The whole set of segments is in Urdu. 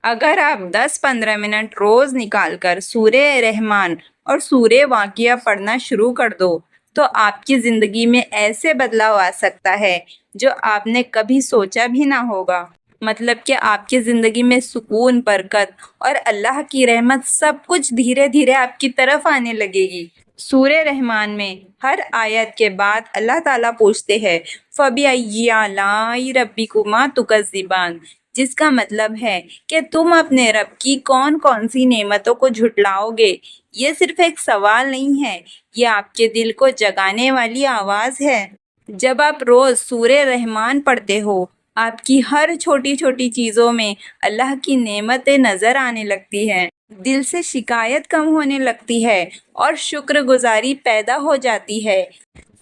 اگر آپ 10-15 منٹ روز نکال کر سورہ رحمان اور سورہ واقعہ پڑھنا شروع کر دو تو آپ کی زندگی میں ایسے بدلاؤ آ سکتا ہے جو آپ نے کبھی سوچا بھی نہ ہوگا۔ مطلب کہ آپ کی زندگی میں سکون، برکت اور اللہ کی رحمت سب کچھ دھیرے دھیرے آپ کی طرف آنے لگے گی۔ سورہ رحمان میں ہر آیت کے بعد اللہ تعالیٰ پوچھتے ہیں فَبِأَيِّ آلَاءِ رَبِّكُمَا تُكَذِّبَانِ، جس کا مطلب ہے کہ تم اپنے رب کی کون کون سی نعمتوں کو جھٹلاؤ گے۔ یہ صرف ایک سوال نہیں ہے، یہ آپ کے دل کو جگانے والی آواز ہے۔ جب آپ روز سورہ رحمان پڑھتے ہو، آپ کی ہر چھوٹی چھوٹی چیزوں میں اللہ کی نعمتیں نظر آنے لگتی ہیں، دل سے شکایت کم ہونے لگتی ہے اور شکر گزاری پیدا ہو جاتی ہے۔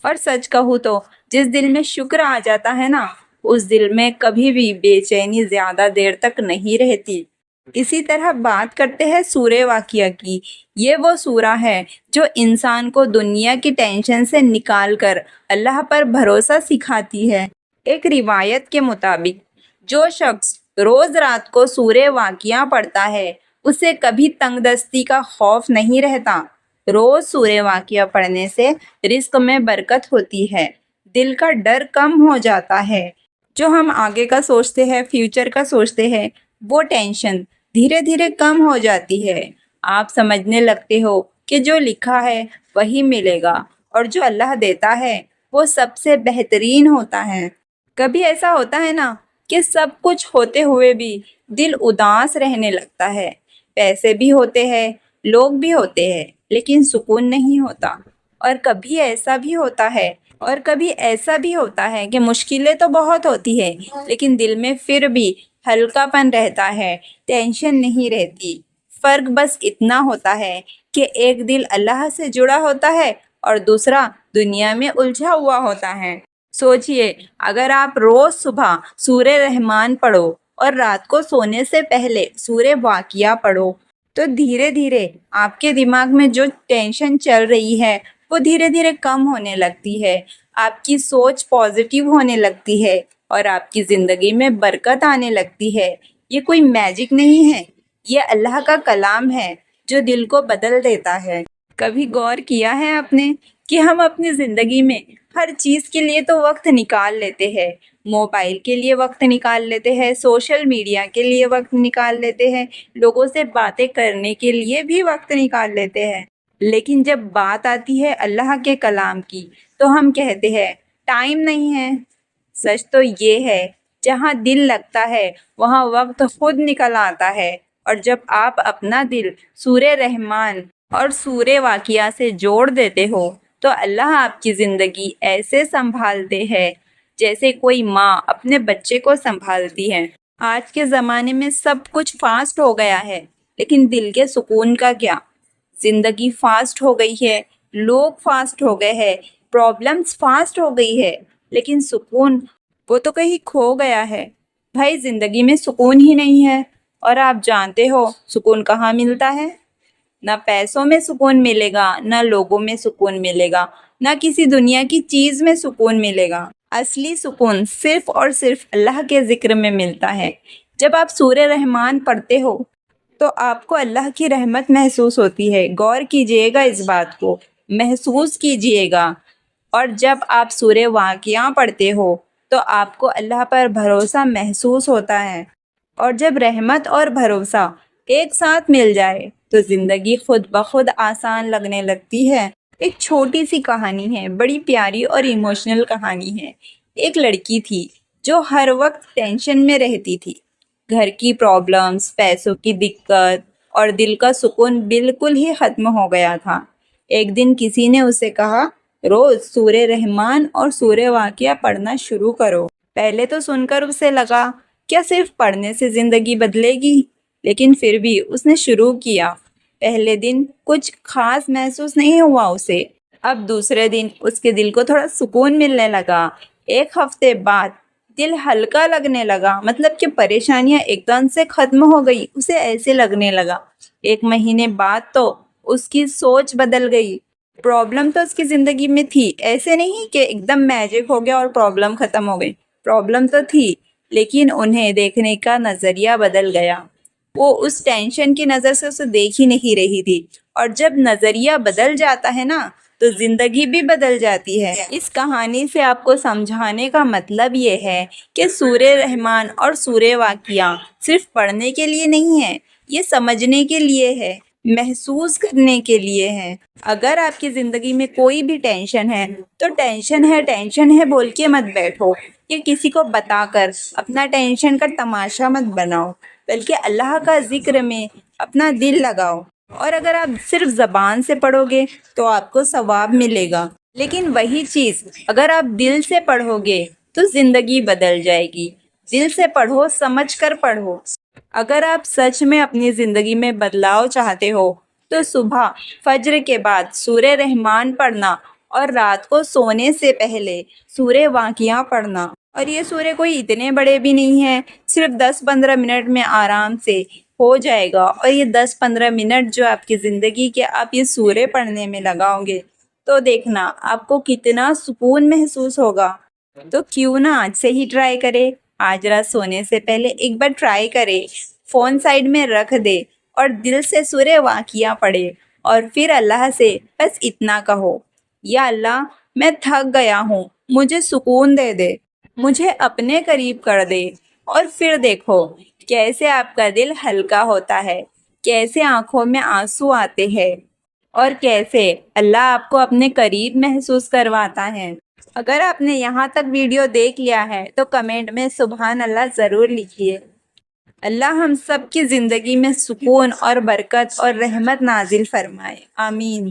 اور سچ کہوں تو جس دل میں شکر آ جاتا ہے نا، اس دل میں کبھی بھی بے چینی زیادہ دیر تک نہیں رہتی۔ اسی طرح بات کرتے ہیں سورہ واقعہ کی۔ یہ وہ سورہ ہے جو انسان کو دنیا کی ٹینشن سے نکال کر اللہ پر بھروسہ سکھاتی ہے۔ ایک روایت کے مطابق جو شخص روز رات کو سورہ واقعہ پڑھتا ہے اسے کبھی تنگ دستی کا خوف نہیں رہتا۔ روز سورہ واقعہ پڑھنے سے رزق میں برکت ہوتی ہے، دل کا ڈر کم ہو جاتا ہے۔ جو ہم آگے کا سوچتے ہیں، فیوچر کا سوچتے ہیں، وہ ٹینشن دھیرے دھیرے کم ہو جاتی ہے۔ آپ سمجھنے لگتے ہو کہ جو لکھا ہے وہی ملے گا، اور جو اللہ دیتا ہے وہ سب سے بہترین ہوتا ہے۔ کبھی ایسا ہوتا ہے نا کہ سب کچھ ہوتے ہوئے بھی دل اداس رہنے لگتا ہے، پیسے بھی ہوتے ہیں، لوگ بھی ہوتے ہیں، لیکن سکون نہیں ہوتا۔ اور کبھی ایسا بھی ہوتا ہے کہ مشکلیں تو بہت ہوتی ہے لیکن دل میں پھر بھی ہلکا پن رہتا ہے، ٹینشن نہیں رہتی۔ فرق بس اتنا ہوتا ہے کہ ایک دل اللہ سے جڑا ہوتا ہے اور دوسرا دنیا میں الجھا ہوا ہوتا ہے۔ سوچئے، اگر آپ روز صبح سورہ رحمان پڑھو اور رات کو سونے سے پہلے سورہ واقعہ پڑھو تو دھیرے دھیرے آپ کے دماغ میں جو ٹینشن چل رہی ہے وہ دھیرے دھیرے کم ہونے لگتی ہے، آپ کی سوچ پازیٹیو ہونے لگتی ہے اور آپ کی زندگی میں برکت آنے لگتی ہے۔ یہ کوئی میجک نہیں ہے، یہ اللہ کا کلام ہے جو دل کو بدل دیتا ہے۔ کبھی غور کیا ہے آپ نے کہ ہم اپنی زندگی میں ہر چیز کے لیے تو وقت نکال لیتے ہیں، موبائل کے لیے وقت نکال لیتے ہیں، سوشل میڈیا کے لیے وقت نکال لیتے ہیں، لوگوں سے باتیں کرنے کے لیے بھی وقت نکال لیتے ہیں، لیکن جب بات آتی ہے اللہ کے کلام کی تو ہم کہتے ہیں ٹائم نہیں ہے۔ سچ تو یہ ہے جہاں دل لگتا ہے وہاں وقت خود نکل آتا ہے، اور جب آپ اپنا دل سورہ رحمان اور سورہ واقعہ سے جوڑ دیتے ہو تو اللہ آپ کی زندگی ایسے سنبھالتے ہیں جیسے کوئی ماں اپنے بچے کو سنبھالتی ہے۔ آج کے زمانے میں سب کچھ فاسٹ ہو گیا ہے، لیکن دل کے سکون کا کیا؟ زندگی فاسٹ ہو گئی ہے، لوگ فاسٹ ہو گئے ہیں، پرابلمز فاسٹ ہو گئی ہے، لیکن سکون وہ تو کہیں کھو گیا ہے۔ بھائی زندگی میں سکون ہی نہیں ہے، اور آپ جانتے ہو سکون کہاں ملتا ہے؟ نہ پیسوں میں سکون ملے گا، نہ لوگوں میں سکون ملے گا، نہ کسی دنیا کی چیز میں سکون ملے گا۔ اصلی سکون صرف اور صرف اللہ کے ذکر میں ملتا ہے۔ جب آپ سورہ رحمان پڑھتے ہو تو آپ کو اللہ کی رحمت محسوس ہوتی ہے۔ غور کیجئے گا، اس بات کو محسوس کیجئے گا۔ اور جب آپ سورہ واقعہ پڑھتے ہو تو آپ کو اللہ پر بھروسہ محسوس ہوتا ہے، اور جب رحمت اور بھروسہ ایک ساتھ مل جائے تو زندگی خود بخود آسان لگنے لگتی ہے۔ ایک چھوٹی سی کہانی ہے، بڑی پیاری اور ایموشنل کہانی ہے۔ ایک لڑکی تھی جو ہر وقت ٹینشن میں رہتی تھی، گھر کی پرابلمز، پیسوں کی دقت اور دل کا سکون بالکل ہی ختم ہو گیا تھا۔ ایک دن کسی نے اسے کہا روز سورہ رحمان اور سورہ واقعہ پڑھنا شروع کرو۔ پہلے تو سن کر اسے لگا کیا صرف پڑھنے سے زندگی بدلے گی، لیکن پھر بھی اس نے شروع کیا۔ پہلے دن کچھ خاص محسوس نہیں ہوا اسے، اب دوسرے دن اس کے دل کو تھوڑا سکون ملنے لگا۔ ایک ہفتے بعد دل ہلکا لگنے لگا، مطلب کہ پریشانیاں ایک دم سے ختم ہو گئی، اسے ایسے لگنے لگا۔ ایک مہینے بعد تو اس کی سوچ بدل گئی۔ پرابلم تو اس کی زندگی میں تھی، ایسے نہیں کہ ایک دم میجک ہو گیا اور پرابلم ختم ہو گئی، پرابلم تو تھی لیکن انہیں دیکھنے کا نظریہ بدل گیا۔ وہ اس ٹینشن کی نظر سے اسے دیکھ ہی نہیں رہی تھی، اور جب نظریہ بدل جاتا ہے نا تو زندگی بھی بدل جاتی ہے۔ اس کہانی سے آپ کو سمجھانے کا مطلب یہ ہے کہ سورہ رحمان اور سورہ واقعہ صرف پڑھنے کے لیے نہیں ہے، یہ سمجھنے کے لیے ہے، محسوس کرنے کے لیے ہے۔ اگر آپ کی زندگی میں کوئی بھی ٹینشن ہے تو ٹینشن ہے بول کے مت بیٹھو، یا کسی کو بتا کر اپنا ٹینشن کا تماشا مت بناؤ، بلکہ اللہ کا ذکر میں اپنا دل لگاؤ۔ اور اگر آپ صرف زبان سے پڑھو گے تو آپ کو ثواب ملے گا، لیکن وہی چیز اگر آپ دل سے پڑھو گے تو زندگی بدل جائے گی۔ دل سے پڑھو، سمجھ کر پڑھو۔ اگر آپ سچ میں اپنی زندگی میں بدلاؤ چاہتے ہو تو صبح فجر کے بعد سورہ رحمان پڑھنا، اور رات کو سونے سے پہلے سورہ واقعہ پڑھنا۔ اور یہ سورے کوئی اتنے بڑے بھی نہیں ہیں، صرف 10-15 منٹ میں آرام سے ہو جائے گا۔ اور یہ 10-15 منٹ جو آپ کی زندگی کے آپ یہ سورے پڑھنے میں لگاؤ گے تو دیکھنا آپ کو کتنا سکون محسوس ہوگا۔ تو کیوں نہ آج سے ہی ٹرائی کرے، آج رات سونے سے پہلے ایک بار ٹرائی کرے، فون سائڈ میں رکھ دے اور دل سے سورہ واقعہ پڑھے، اور پھر اللہ سے بس اتنا کہو، یا اللہ میں تھک گیا ہوں، مجھے سکون دے دے، مجھے اپنے قریب کر دے۔ اور پھر دیکھو کیسے آپ کا دل ہلکا ہوتا ہے، کیسے آنکھوں میں آنسو آتے ہیں، اور کیسے اللہ آپ کو اپنے قریب محسوس کرواتا ہے۔ اگر آپ نے یہاں تک ویڈیو دیکھ لیا ہے تو کمنٹ میں سبحان اللہ ضرور لکھیے۔ اللہ ہم سب کی زندگی میں سکون اور برکت اور رحمت نازل فرمائے، آمین۔